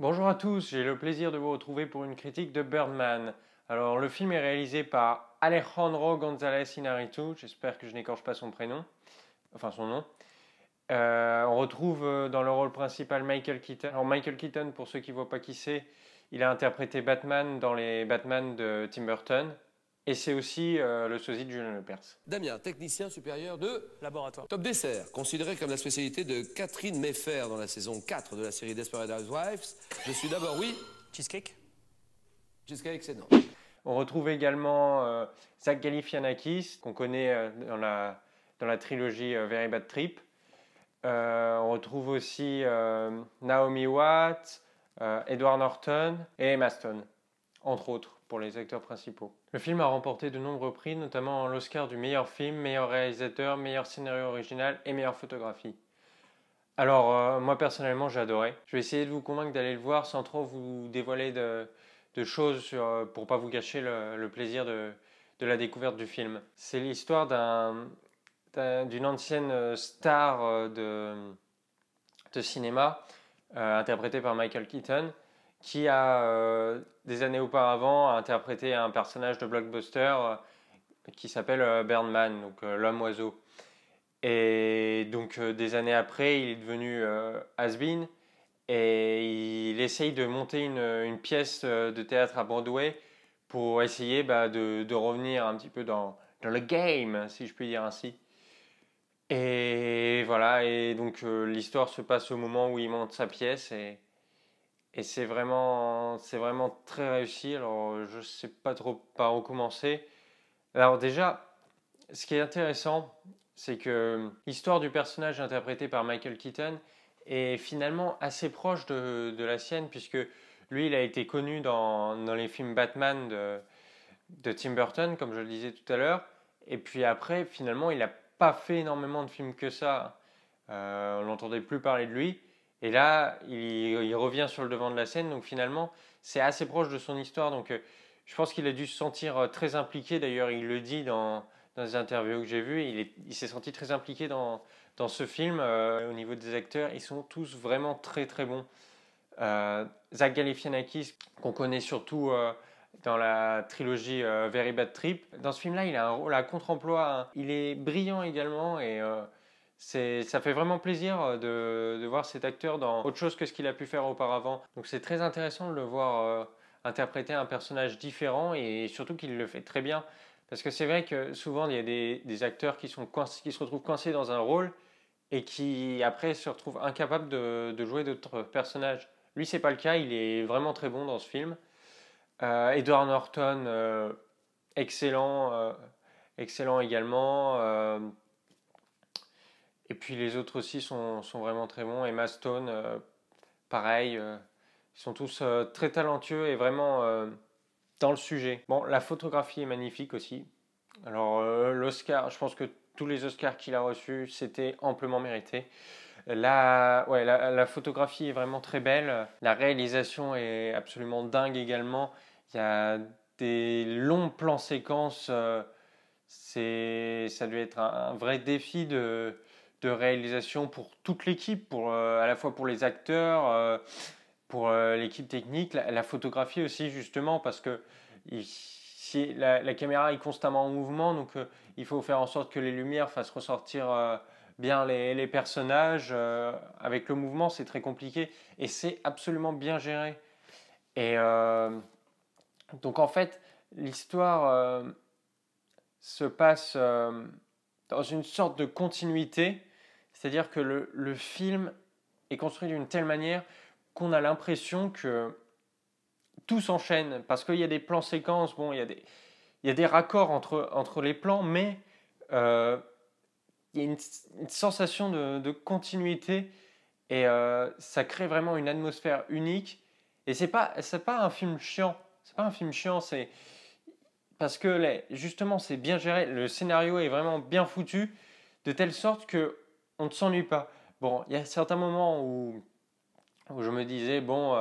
Bonjour à tous, j'ai le plaisir de vous retrouver pour une critique de Birdman. Alors, le film est réalisé par Alejandro González Iñárritu, j'espère que je n'écorche pas son prénom, enfin son nom. On retrouve dans le rôle principal Michael Keaton. Alors, Michael Keaton, pour ceux qui ne voient pas qui c'est, il a interprété Batman dans les Batman de Tim Burton. Et c'est aussi le sosie de Julien Lepers. Damien, technicien supérieur de Laboratoire. Top Dessert, considéré comme la spécialité de Catherine Mayfair dans la saison 4 de la série Desperate Housewives. Je suis d'abord, oui, Cheesecake. cheesecake, c'est non. On retrouve également Zach Galifianakis, qu'on connaît dans la trilogie Very Bad Trip. On retrouve aussi Naomi Watts, Edward Norton et Emma Stone, entre autres, pour les acteurs principaux. Le film a remporté de nombreux prix, notamment l'Oscar du meilleur film, meilleur réalisateur, meilleur scénario original et meilleure photographie. Alors, moi personnellement, j'ai adoré. Je vais essayer de vous convaincre d'aller le voir sans trop vous dévoiler de choses pour ne pas vous gâcher le plaisir de la découverte du film. C'est l'histoire d'une ancienne star de cinéma, interprétée par Michael Keaton, qui a, des années auparavant, interprété un personnage de blockbuster qui s'appelle Birdman, donc l'homme-oiseau. Et donc, des années après, il est devenu has-been et il essaye de monter une pièce de théâtre à Broadway pour essayer de revenir un petit peu dans le game, si je puis dire ainsi. Et voilà, et donc l'histoire se passe au moment où il monte sa pièce et c'est vraiment très réussi. Alors je ne sais pas trop par où commencer. Alors déjà, ce qui est intéressant, c'est que l'histoire du personnage interprété par Michael Keaton est finalement assez proche de la sienne, puisque lui, il a été connu dans les films Batman de Tim Burton, comme je le disais tout à l'heure. Et puis après, finalement, il n'a pas fait énormément de films que ça. On n'entendait plus parler de lui. Et là, il revient sur le devant de la scène. Donc finalement, c'est assez proche de son histoire. Donc je pense qu'il a dû se sentir très impliqué. D'ailleurs, il le dit dans les interviews que j'ai vues. Il s'est senti très impliqué dans ce film. Au niveau des acteurs, ils sont tous vraiment très très bons. Zach Galifianakis, qu'on connaît surtout dans la trilogie Very Bad Trip. Dans ce film-là, il a un rôle à contre-emploi, hein. Il est brillant également et ça fait vraiment plaisir de voir cet acteur dans autre chose que ce qu'il a pu faire auparavant. Donc c'est très intéressant de le voir interpréter un personnage différent et surtout qu'il le fait très bien. Parce que c'est vrai que souvent il y a des acteurs qui se retrouvent coincés dans un rôle et qui après se retrouvent incapables de jouer d'autres personnages. Lui, c'est pas le cas, il est vraiment très bon dans ce film. Edward Norton, excellent également. Et puis les autres aussi sont vraiment très bons. Emma Stone, pareil. Ils sont tous très talentueux et vraiment dans le sujet. Bon, la photographie est magnifique aussi. Alors l'Oscar, je pense que tous les Oscars qu'il a reçus, c'était amplement mérité. La photographie est vraiment très belle. La réalisation est absolument dingue également. Il y a des longs plans séquences. Ça doit être un vrai défi de réalisation pour toute l'équipe, à la fois pour les acteurs, pour l'équipe technique, la photographie aussi justement, parce que si la caméra est constamment en mouvement, donc il faut faire en sorte que les lumières fassent ressortir bien les personnages. Avec le mouvement, c'est très compliqué et c'est absolument bien géré. Et donc en fait, l'histoire se passe dans une sorte de continuité, c'est-à-dire que le film est construit d'une telle manière qu'on a l'impression que tout s'enchaîne, parce qu'il y a des plans séquences, bon, il y a des raccords entre les plans, mais il y a une sensation de continuité et ça crée vraiment une atmosphère unique. Et c'est pas un film chiant, c'est pas un film chiant, c'est parce que justement c'est bien géré, le scénario est vraiment bien foutu, de telle sorte que on ne s'ennuie pas. Bon, il y a certains moments où je me disais bon,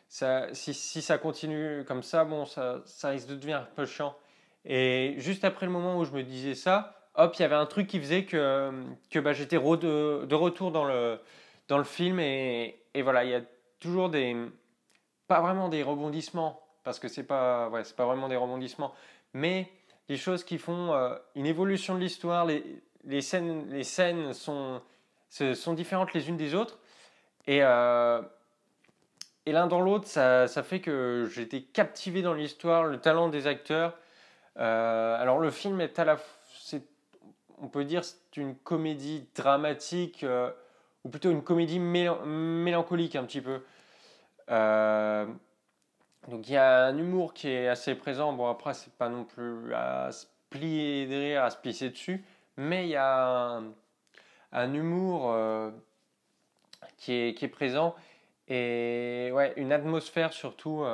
si ça continue comme ça, bon, ça risque de devenir un peu chiant. Et juste après le moment où je me disais ça, hop, il y avait un truc qui faisait que j'étais de retour dans le film et voilà, il y a toujours pas vraiment des rebondissements, parce que c'est pas vraiment des rebondissements, mais des choses qui font une évolution de l'histoire. Les scènes sont différentes les unes des autres. Et, euh, et l'un dans l'autre, ça fait que j'étais captivé dans l'histoire, le talent des acteurs. Alors le film est on peut dire, c'est une comédie dramatique, ou plutôt une comédie mélancolique un petit peu. Euh, donc il y a un humour qui est assez présent. Bon après c'est pas non plus à se plier de rire, à se pisser dessus, mais il y a un humour qui est présent et ouais une atmosphère surtout.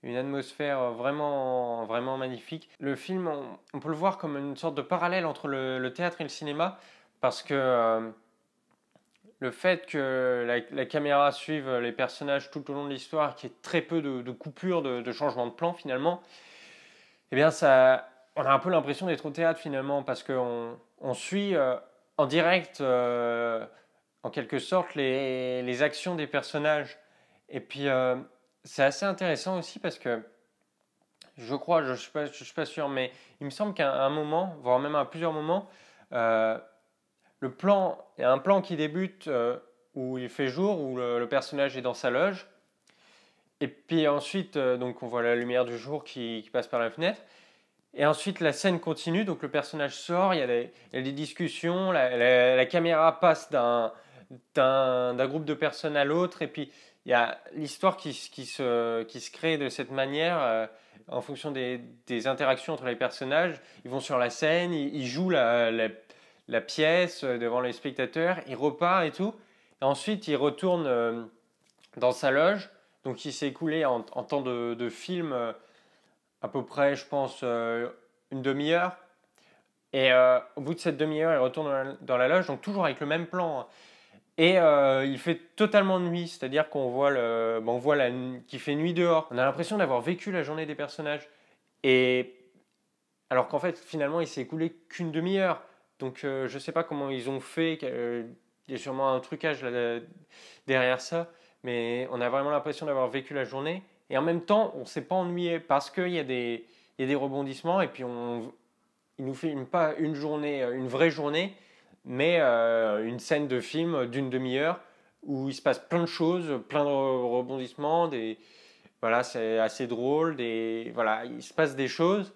Une atmosphère vraiment, vraiment magnifique. Le film, on peut le voir comme une sorte de parallèle entre le théâtre et le cinéma, parce que le fait que la caméra suive les personnages tout au long de l'histoire, qu'il y ait très peu de coupures, de changements de plan finalement, eh bien on a un peu l'impression d'être au théâtre finalement, parce qu'on suit en direct, en quelque sorte, les actions des personnages. Et puis, c'est assez intéressant aussi parce que je crois, je ne suis pas sûr, mais il me semble qu'à un moment, voire même à plusieurs moments, euh, il y a un plan qui débute où il fait jour, où le personnage est dans sa loge. Et puis ensuite, donc on voit la lumière du jour qui passe par la fenêtre. Et ensuite, la scène continue, donc le personnage sort, il y a des discussions, la caméra passe d'un groupe de personnes à l'autre, et puis il y a l'histoire qui se crée de cette manière, en fonction des interactions entre les personnages. Ils vont sur la scène, ils jouent la pièce devant les spectateurs, ils repartent et tout. Et ensuite, ils retournent dans sa loge, donc il s'est écoulé en temps de film à peu près, je pense, une demi-heure. Et au bout de cette demi-heure, il retourne dans la loge, donc toujours avec le même plan, hein. Et il fait totalement nuit, c'est-à-dire on voit qu'il fait nuit dehors. On a l'impression d'avoir vécu la journée des personnages. Et alors qu'en fait, finalement, il s'est écoulé qu'une demi-heure. Donc je ne sais pas comment ils ont fait. Il y a sûrement un trucage là, derrière ça. Mais on a vraiment l'impression d'avoir vécu la journée. Et en même temps, on ne s'est pas ennuyé parce il y a des rebondissements. Et puis il nous filme pas une journée, une vraie journée, mais une scène de film d'une demi-heure où il se passe plein de choses, plein de rebondissements, voilà, c'est assez drôle, voilà, il se passe des choses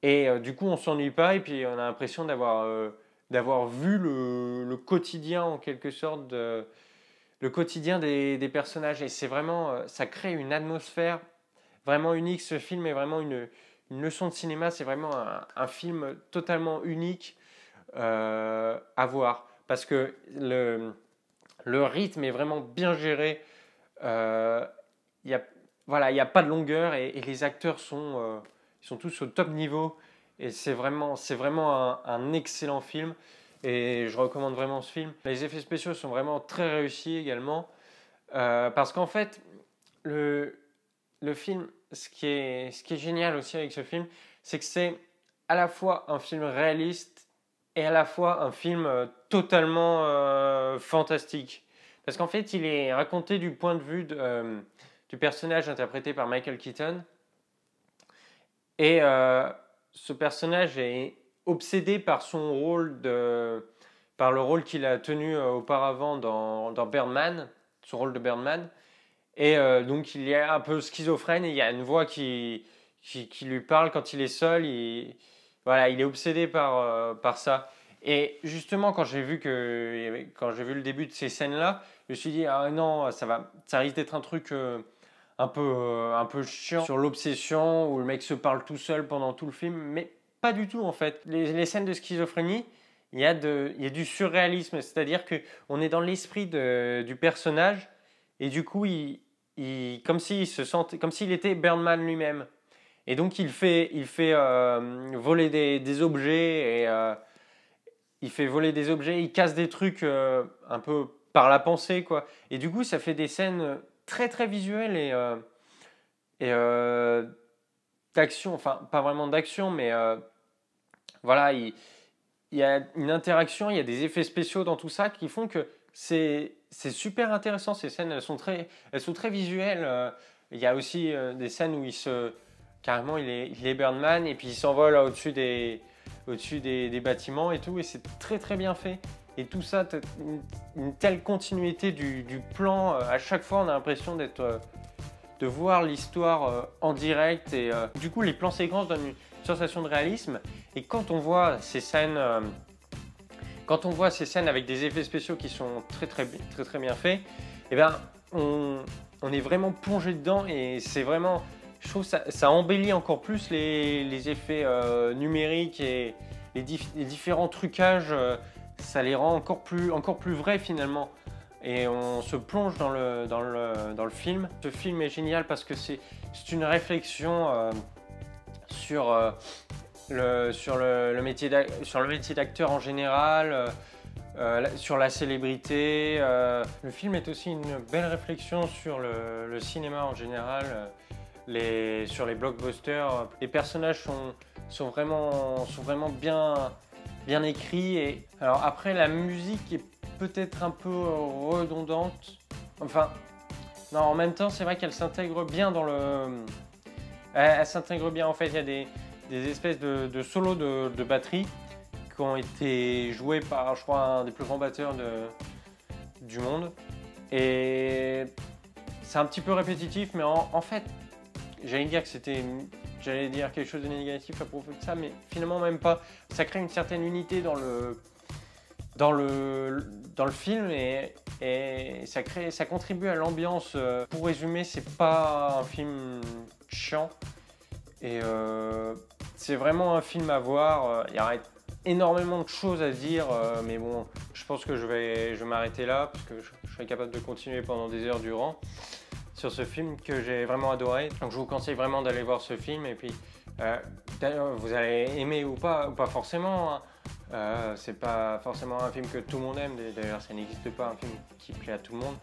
et du coup on s'ennuie pas et puis on a l'impression d'avoir vu le quotidien en quelque sorte, le quotidien des personnages et c'est vraiment, ça crée une atmosphère vraiment unique. Ce film est vraiment une leçon de cinéma, c'est vraiment un film totalement unique à voir. Parce que le rythme est vraiment bien géré. Il y a, voilà, il n'y a pas de longueur et les acteurs ils sont tous au top niveau. Et c'est vraiment un excellent film. Et je recommande vraiment ce film. Les effets spéciaux sont vraiment très réussis également. Parce qu'en fait, le, le film, ce qui est génial aussi avec ce film, c'est que c'est à la fois un film réaliste et à la fois un film totalement fantastique. Parce qu'en fait, il est raconté du point de vue du personnage interprété par Michael Keaton. Et ce personnage est obsédé par par le rôle qu'il a tenu auparavant dans Birdman, son rôle de Birdman. Et donc il est un peu schizophrène et il y a une voix qui lui parle quand il est seul. Voilà, il est obsédé par ça. Et justement, quand j'ai vu le début de ces scènes-là, je me suis dit, ah non, ça risque d'être un truc un peu chiant sur l'obsession où le mec se parle tout seul pendant tout le film. Mais pas du tout en fait. Les scènes de schizophrénie, il y a du surréalisme. C'est-à-dire qu'on est dans l'esprit du personnage et du coup, comme comme s'il était Birdman lui-même. Et donc il fait voler des objets et il fait voler des objets, il casse des trucs un peu par la pensée quoi. Et du coup ça fait des scènes très très visuelles et d'action, enfin pas vraiment d'action mais voilà il y a une interaction, il y a des effets spéciaux dans tout ça qui font que c'est super intéressant, ces scènes, elles sont très visuelles. Il y a aussi des scènes où carrément, il est Birdman et puis il s'envole au-dessus des bâtiments et tout, et c'est très très bien fait. Et tout ça, une telle continuité du plan, à chaque fois on a l'impression de voir l'histoire en direct, et du coup les plans séquences donnent une sensation de réalisme. Et quand on voit ces scènes avec des effets spéciaux qui sont très bien faits, eh ben, on est vraiment plongé dedans, et c'est vraiment, je trouve que ça embellit encore plus les effets numériques et les différents trucages, ça les rend encore plus vrais finalement. Et on se plonge dans le film. Ce film est génial parce que c'est une réflexion sur le métier d'acteur en général, sur la célébrité. Le film est aussi une belle réflexion sur le cinéma en général, sur les blockbusters. Les personnages sont vraiment bien écrits. Et alors après, la musique est peut-être un peu redondante. Enfin, non, en même temps, c'est vrai qu'elle s'intègre bien elle s'intègre bien. En fait, il y a des espèces de solos de batterie qui ont été joués par, je crois, un des plus grands batteurs du monde. Et c'est un petit peu répétitif, mais en fait, j'allais dire quelque chose de négatif à propos de ça, mais finalement même pas. Ça crée une certaine unité dans le film, et ça contribue à l'ambiance. Pour résumer, c'est pas un film chiant, et c'est vraiment un film à voir. Il y a énormément de choses à dire, mais bon, je pense que je vais m'arrêter là parce que je serai capable de continuer pendant des heures durant sur ce film que j'ai vraiment adoré. Donc je vous conseille vraiment d'aller voir ce film, et puis d'ailleurs, vous allez aimer ou pas forcément, hein. C'est pas forcément un film que tout le monde aime, d'ailleurs ça n'existe pas un film qui plaît à tout le monde.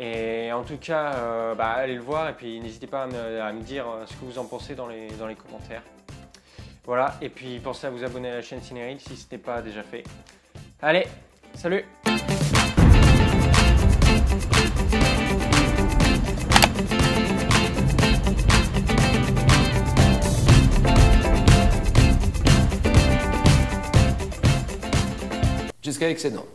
Et en tout cas, allez le voir, et puis n'hésitez pas à me dire ce que vous en pensez dans les commentaires. Voilà, et puis pensez à vous abonner à la chaîne Cinéreal si ce n'est pas déjà fait. Allez, salut! Jusqu'à excédent.